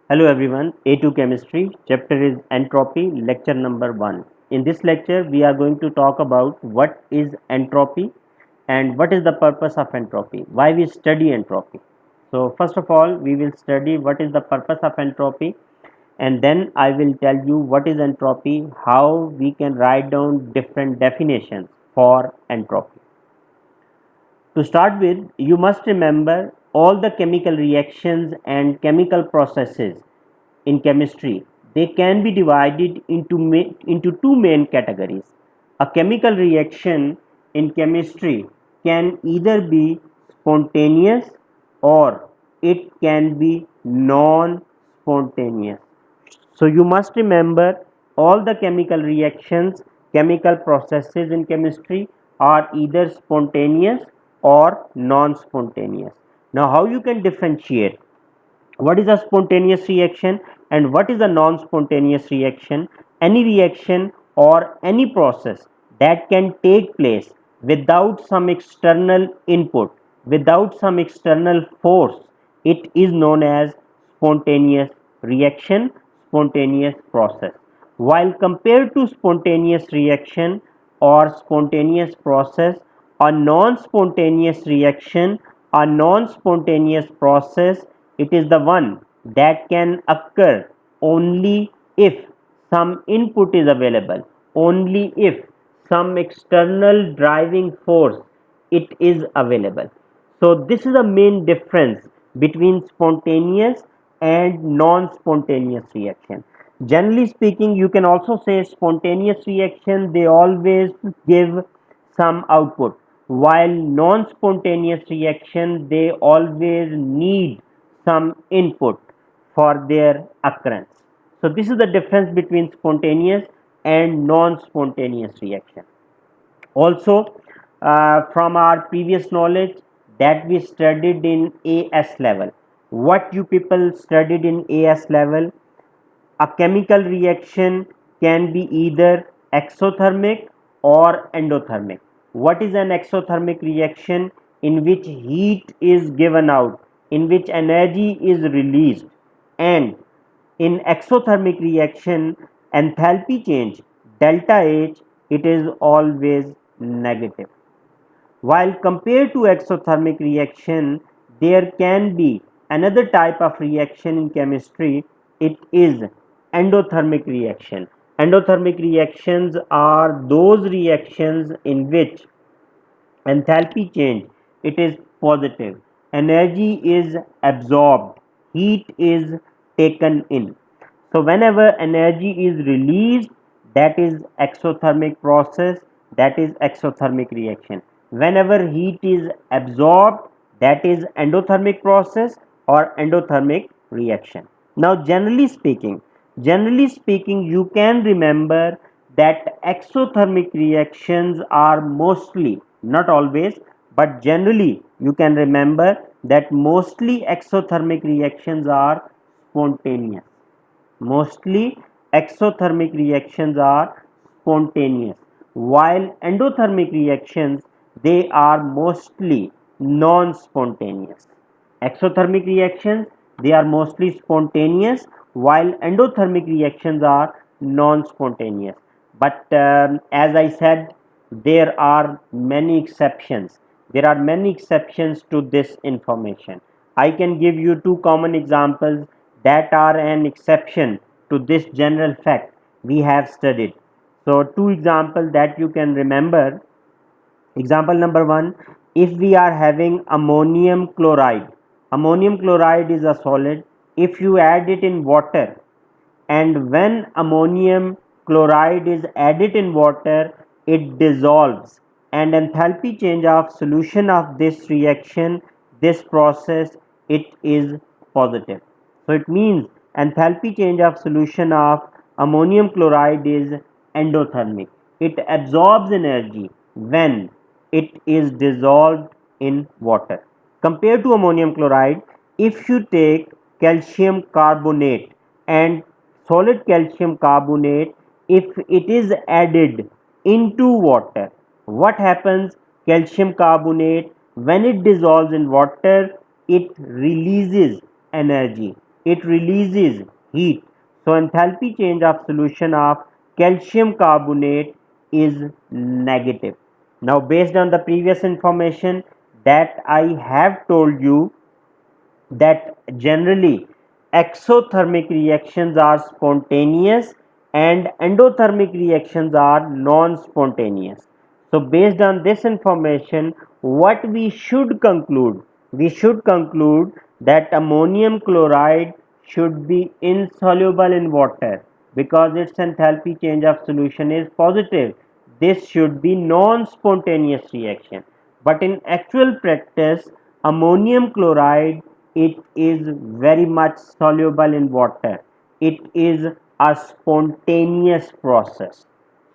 Hello everyone, A2 Chemistry, chapter is Entropy, lecture number 1. In this lecture, we are going to talk about what is entropy and what is the purpose of entropy, why we study entropy. So, first of all, we will study what is the purpose of entropy, and then I will tell you what is entropy, how we can write down different definitions for entropy. To start with, you must remember all the chemical reactions and chemical processes in chemistry. They can be divided into two main categories. A chemical reaction in chemistry can either be spontaneous or it can be non spontaneous. So you must remember all the chemical reactions, chemical processes in chemistry are either spontaneous or non-spontaneous. Now how you can differentiate what is a spontaneous reaction and what is a non-spontaneous reaction? Any reaction or any process that can take place without some external input, without some external force, it is known as spontaneous reaction, spontaneous process. While compared to spontaneous reaction or spontaneous process, a non-spontaneous reaction, a non-spontaneous process, it is the one that can occur only if some input is available, only if some external driving force it is available. So this is the main difference between spontaneous and non-spontaneous reaction. Generally speaking, you can also say spontaneous reaction, they always give some output, while non-spontaneous reaction, they always need some input for their occurrence. So this is the difference between spontaneous and non-spontaneous reaction. Also, from our previous knowledge that we studied in AS level, what you people studied in AS level, a chemical reaction can be either exothermic or endothermic. What is an exothermic reaction? In which heat is given out, in which energy is released, and in exothermic reaction, enthalpy change delta H, it is always negative. While compared to exothermic reaction, there can be another type of reaction in chemistry. It is endothermic reaction. Endothermic reactions are those reactions in which enthalpy change it is positive, energy is absorbed, heat is taken in. So whenever energy is released, that is exothermic process, that is exothermic reaction. Whenever heat is absorbed, that is endothermic process or endothermic reaction. Now generally speaking you can remember that exothermic reactions are mostly, not always, but generally you can remember that mostly exothermic reactions are spontaneous. Mostly exothermic reactions are spontaneous, while endothermic reactions they are mostly non-spontaneous. Exothermic reactions they are mostly spontaneous, while endothermic reactions are non-spontaneous. But as I said, there are many exceptions. There are many exceptions to this information. I can give you two common examples that are an exception to this general fact we have studied. So, two examples that you can remember. Example number one, if we are having ammonium chloride is a solid. If you add it in water, and when ammonium chloride is added in water, it dissolves, and enthalpy change of solution of this reaction, this process, it is positive. So it means enthalpy change of solution of ammonium chloride is endothermic. It absorbs energy when it is dissolved in water. Compared to ammonium chloride, if you take calcium carbonate and solid calcium carbonate, if it is added into water, what happens? Calcium carbonate, when it dissolves in water, it releases energy. it releases heat. So enthalpy change of solution of calcium carbonate is negative. Now based on the previous information that I have told you, that generally exothermic reactions are spontaneous and endothermic reactions are non-spontaneous. So based on this information, what we should conclude? We should conclude that ammonium chloride should be insoluble in water because its enthalpy change of solution is positive. This should be non-spontaneous reaction. But in actual practice, ammonium chloride, it is very much soluble in water. It is a spontaneous process.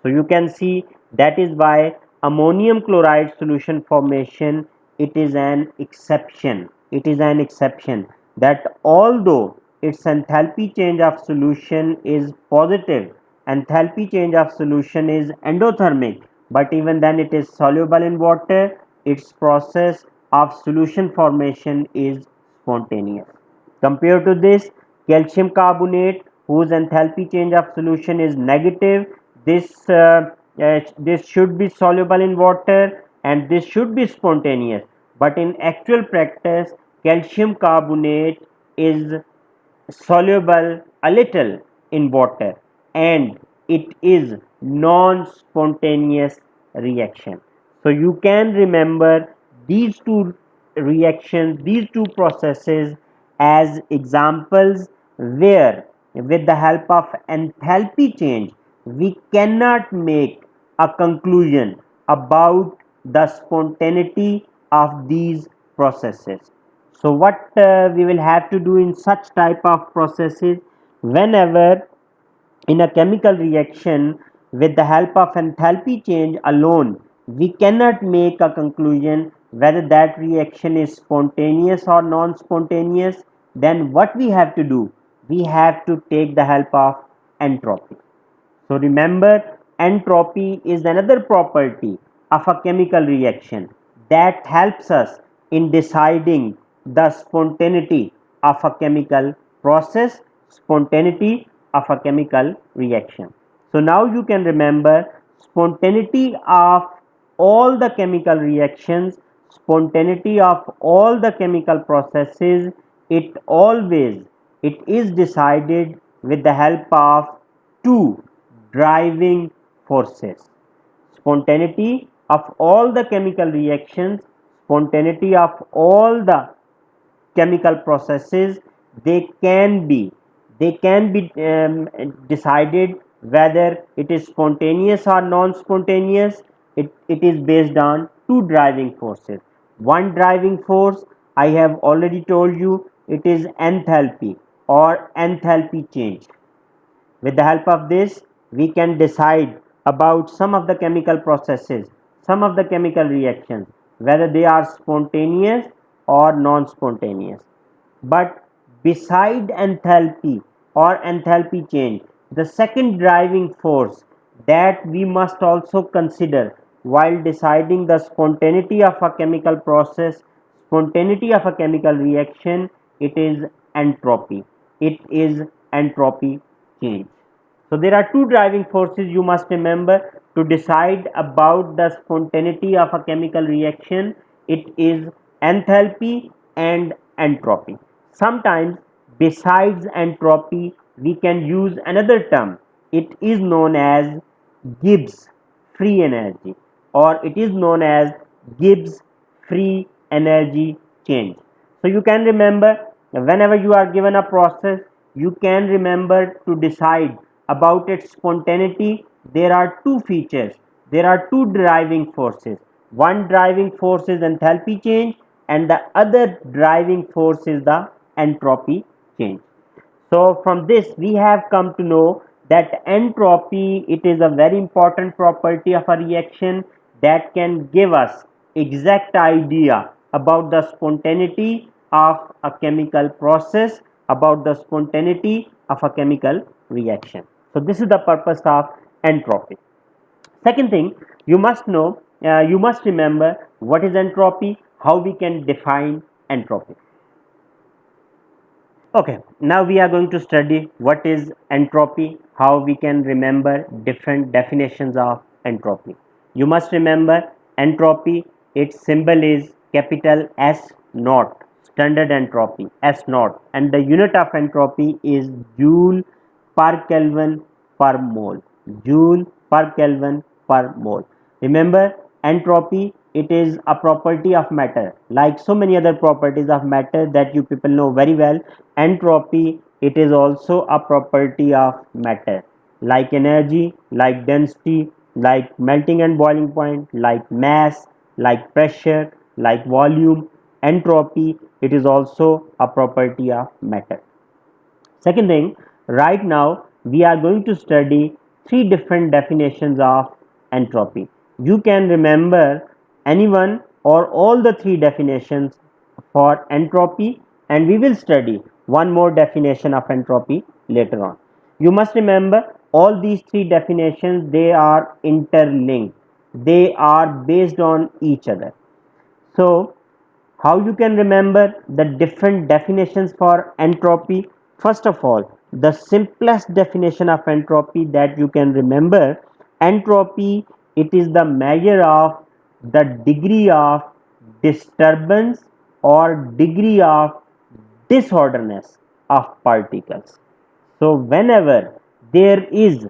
So you can see that is why ammonium chloride solution formation, it is an exception. It is an exception that although its enthalpy change of solution is positive, enthalpy change of solution is endothermic, but even then it is soluble in water, its process of solution formation is spontaneous. Compared to this, calcium carbonate, whose enthalpy change of solution is negative, this should be soluble in water and this should be spontaneous. But in actual practice, calcium carbonate is soluble a little in water and it is non-spontaneous reaction. So you can remember these two reactions, these two processes as examples where with the help of enthalpy change we cannot make a conclusion about the spontaneity of these processes. So what we will have to do in such type of processes, whenever in a chemical reaction with the help of enthalpy change alone we cannot make a conclusion whether that reaction is spontaneous or non-spontaneous, then what we have to do, we have to take the help of entropy. So remember, entropy is another property of a chemical reaction that helps us in deciding the spontaneity of a chemical process, spontaneity of a chemical reaction. So now you can remember spontaneity of all the chemical reactions, spontaneity of all the chemical processes, it is decided with the help of two driving forces. Spontaneity of all the chemical reactions, spontaneity of all the chemical processes, they can be decided whether it is spontaneous or non-spontaneous. It is based on two driving forces. One driving force I have already told you, it is enthalpy or enthalpy change. With the help of this, we can decide about some of the chemical processes, some of the chemical reactions, whether they are spontaneous or non-spontaneous. But beside enthalpy or enthalpy change, the second driving force that we must also consider while deciding the spontaneity of a chemical process, spontaneity of a chemical reaction, it is entropy. It is entropy change. So there are two driving forces you must remember to decide about the spontaneity of a chemical reaction. It is enthalpy and entropy. Sometimes besides entropy we can use another term. It is known as Gibbs free energy, or it is known as Gibbs free energy change. So you can remember whenever you are given a process, you can remember to decide about its spontaneity. There are two features, there are two driving forces. One driving force is enthalpy change and the other driving force is the entropy change. So from this we have come to know that entropy, it is a very important property of a reaction that can give us exact idea about the spontaneity of a chemical process, about the spontaneity of a chemical reaction. So this is the purpose of entropy. Second thing, you must know, you must remember what is entropy, how we can define entropy. Okay, now we are going to study what is entropy, how we can remember different definitions of entropy. You must remember entropy, its symbol is capital S naught, standard entropy S naught, and the unit of entropy is joule per Kelvin per mole. Joule per Kelvin per mole. Remember, entropy, it is a property of matter. Like so many other properties of matter that you people know very well, entropy, it is also a property of matter. Like energy, like density, like melting and boiling point, like mass, like pressure, like volume, entropy, it is also a property of matter. Second thing, right now we are going to study three different definitions of entropy. You can remember anyone or all the three definitions for entropy, and we will study one more definition of entropy later on. You must remember all these three definitions, they are interlinked. They are based on each other. So how you can remember the different definitions for entropy? First of all, the simplest definition of entropy that you can remember, entropy, it is the measure of the degree of disturbance or degree of disorderness of particles. So whenever there is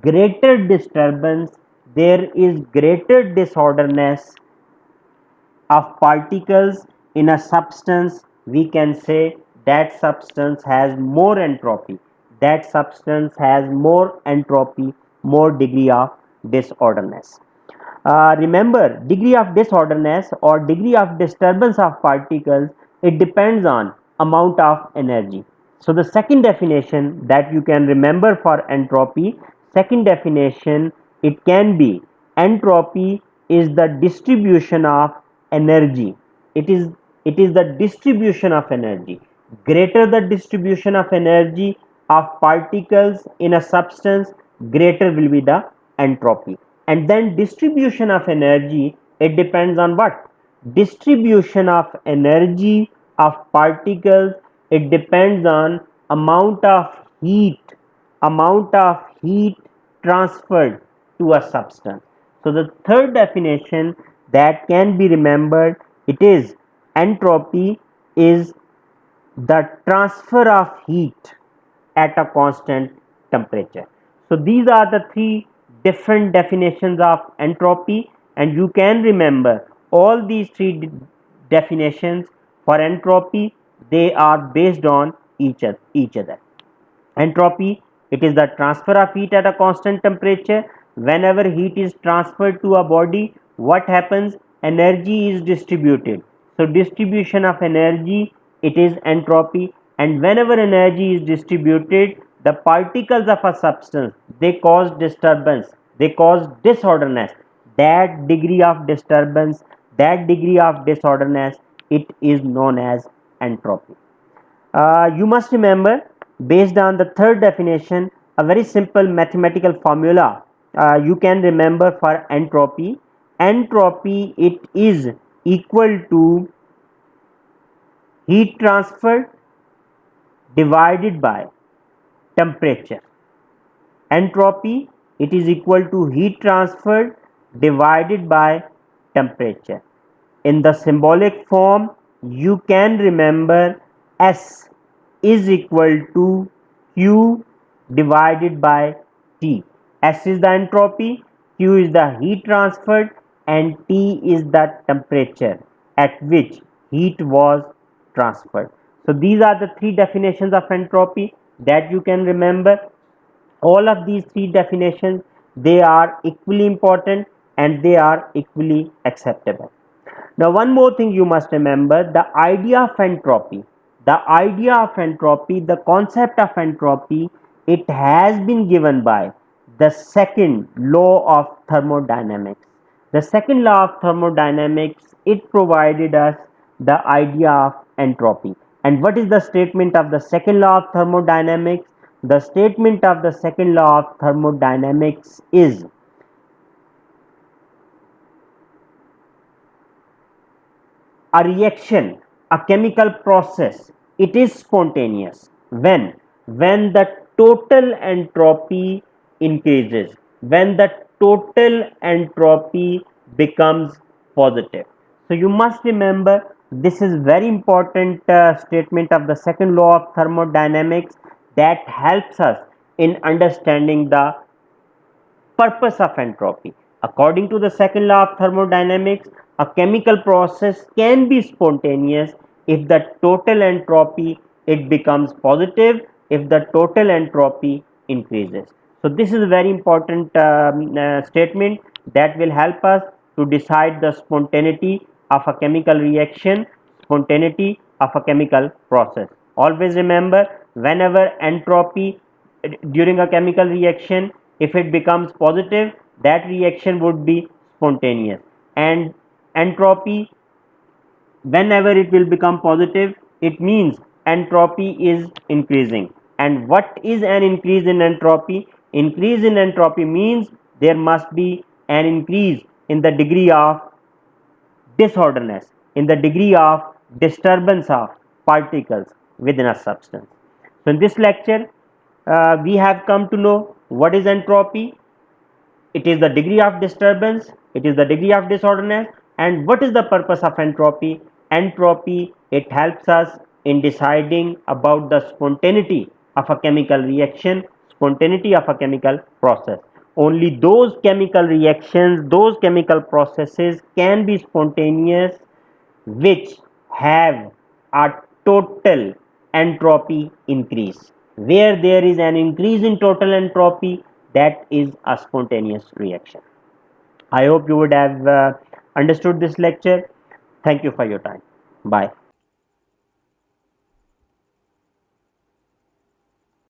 greater disturbance, there is greater disorderness of particles in a substance, we can say that substance has more entropy. That substance has more entropy, more degree of disorderness. Remember, degree of disorderness or degree of disturbance of particles, it depends on amount of energy. So the second definition that you can remember for entropy, second definition, it can be entropy is the distribution of energy. It is the distribution of energy. Greater the distribution of energy of particles in a substance, greater will be the entropy. And then distribution of energy, it depends on what? Distribution of energy of particles, it depends on amount of heat transferred to a substance. So the third definition that can be remembered, it is entropy is the transfer of heat at a constant temperature. So these are the three different definitions of entropy, and you can remember all these three definitions for entropy, they are based on each other. Entropy, it is the transfer of heat at a constant temperature. Whenever heat is transferred to a body, what happens? Energy is distributed. So distribution of energy, it is entropy. And whenever energy is distributed, the particles of a substance, they cause disturbance, they cause disorderness. That degree of disturbance, that degree of disorderness, it is known as entropy. You must remember, based on the third definition, a very simple mathematical formula you can remember for entropy. Entropy, it is equal to heat transfer divided by temperature. Entropy, it is equal to heat transfer divided by temperature. In the symbolic form, you can remember S is equal to Q divided by T. S is the entropy, Q is the heat transferred, and T is the temperature at which heat was transferred. So these are the three definitions of entropy that you can remember. All of these three definitions, they are equally important and they are equally acceptable. Now one more thing you must remember, the idea of entropy, the concept of entropy, it has been given by the second law of thermodynamics. The second law of thermodynamics, it provided us the idea of entropy. And what is the statement of the second law of thermodynamics? The statement of the second law of thermodynamics is a reaction, a chemical process it is spontaneous when the total entropy increases, when the total entropy becomes positive. So you must remember, this is very important statement of the second law of thermodynamics that helps us in understanding the purpose of entropy. According to the second law of thermodynamics, a chemical process can be spontaneous if the total entropy it becomes positive, if the total entropy increases. So this is a very important statement that will help us to decide the spontaneity of a chemical reaction, spontaneity of a chemical process. Always remember, whenever entropy during a chemical reaction, if it becomes positive, that reaction would be spontaneous, and entropy, whenever it will become positive, it means entropy is increasing. And what is an increase in entropy? Increase in entropy means there must be an increase in the degree of disorderness, in the degree of disturbance of particles within a substance. So in this lecture, we have come to know what is entropy. It is the degree of disturbance, it is the degree of disorderness. And what is the purpose of entropy? Entropy, it helps us in deciding about the spontaneity of a chemical reaction, spontaneity of a chemical process. Only those chemical reactions, those chemical processes can be spontaneous which have a total entropy increase. Where there is an increase in total entropy, that is a spontaneous reaction. I hope you would have understood this lecture. Thank you for your time. Bye.